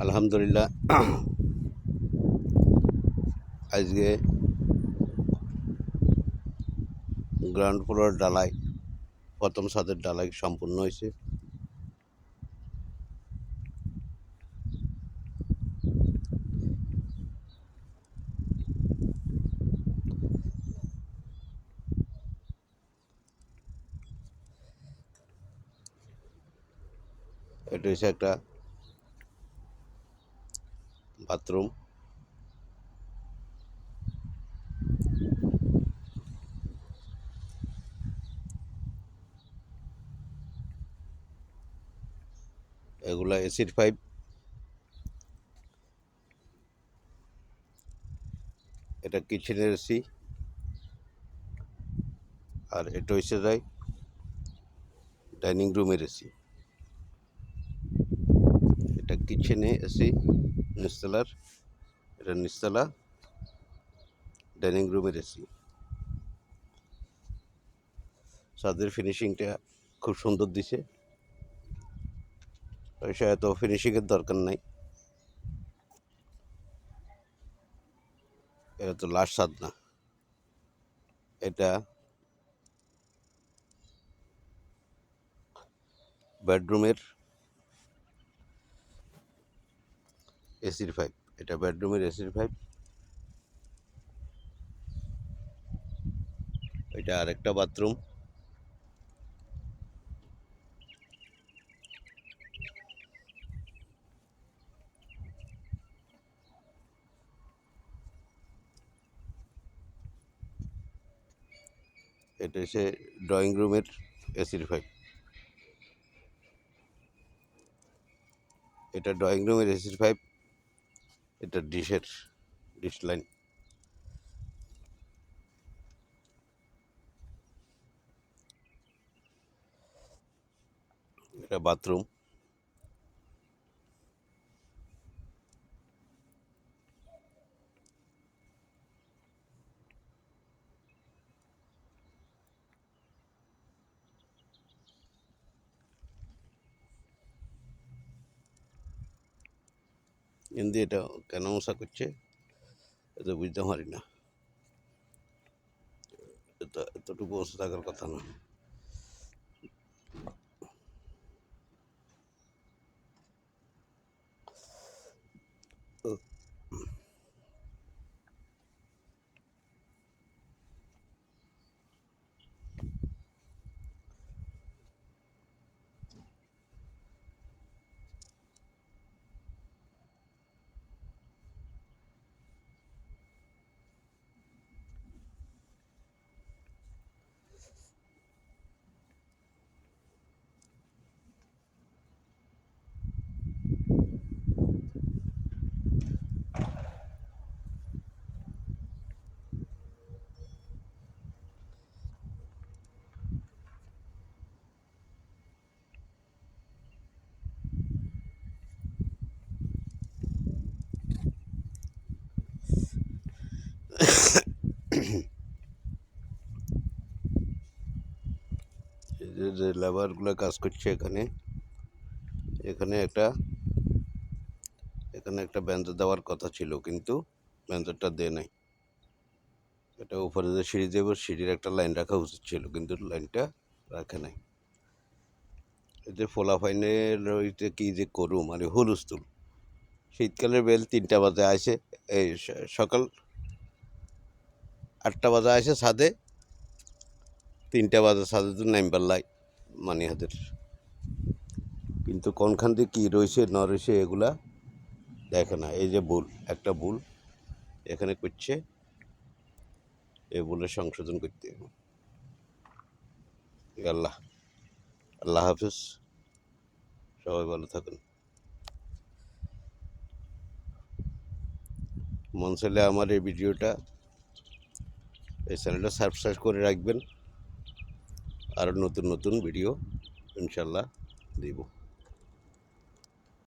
আলহামদুলিল্লাহ। আজকে ground floor ঢালাই, প্রথম ছাদের ঢালাই সম্পূর্ণ হয়েছে। এটা হচ্ছে একটা বাথরুম। এগুলা এসির পাইপ। এটা কিচেনের এসি। আর এটা হচ্ছে যাই ডাইনিং রুমের এসি। এটা কিচেনে এসি নিচতলার, এটা নিচতলা ডাইনিং রুমের এসি। ছাদের ফিনিশিংটা খুব সুন্দর দিছে। এত ফিনিশিংয়ের দরকার নাই, এটা তো লাস্ট ছাদ না। এটা বেডরুমের এসির পাইপ। এটা বেডরুমের এসির পাইপ। এটা আরেকটা বাথরুম। এটা হচ্ছে ড্রয়িং রুমের এসির পাইপ। এটা ড্রয়িং রুমের এসির পাইপ। এটা ডিশ লাইন। এটা বাথরুম। হিন্দি এটা কেন মশা করছে এটা বুঝতে পারি না। এটা এতটুকু বসে থাকার কথা না। যে লেবারগুলো কাজ করছে এখানে এখানে একটা ব্যানজার দেওয়ার কথা ছিল, কিন্তু ব্যানজারটা দেয় নাই। এটা উপরে যে সিঁড়ি দেব, সিঁড়ির একটা লাইন রাখা উচিত ছিল, কিন্তু লাইনটা রাখে নাই। এই যে ফোলাফাইনের ওইতে কী যে করুম, মানে হুলস্থুল। শীতকালের বেল 3টা বাজে আসে, এই সকাল 8টা বাজে আসে ছাদে, 3টা বাজে ছাদে তো নাইমবার লাই মানি হাতের। কিন্তু কোনখান দিয়ে কী রয়েছে না রয়েছে এগুলা দেখে না। এই যে ভুল, একটা ভুল এখানে করছে, এই ভুলের সংশোধন করতে হবে। আল্লাহ আল্লাহ হাফিজ, সবাই ভালো থাকুন। মন চাইলে আমার এই ভিডিওটা, এই চ্যানেলটা সাবস্ক্রাইব করে রাখবেন। আরও নতুন নতুন ভিডিও ইনশাল্লাহ দিব।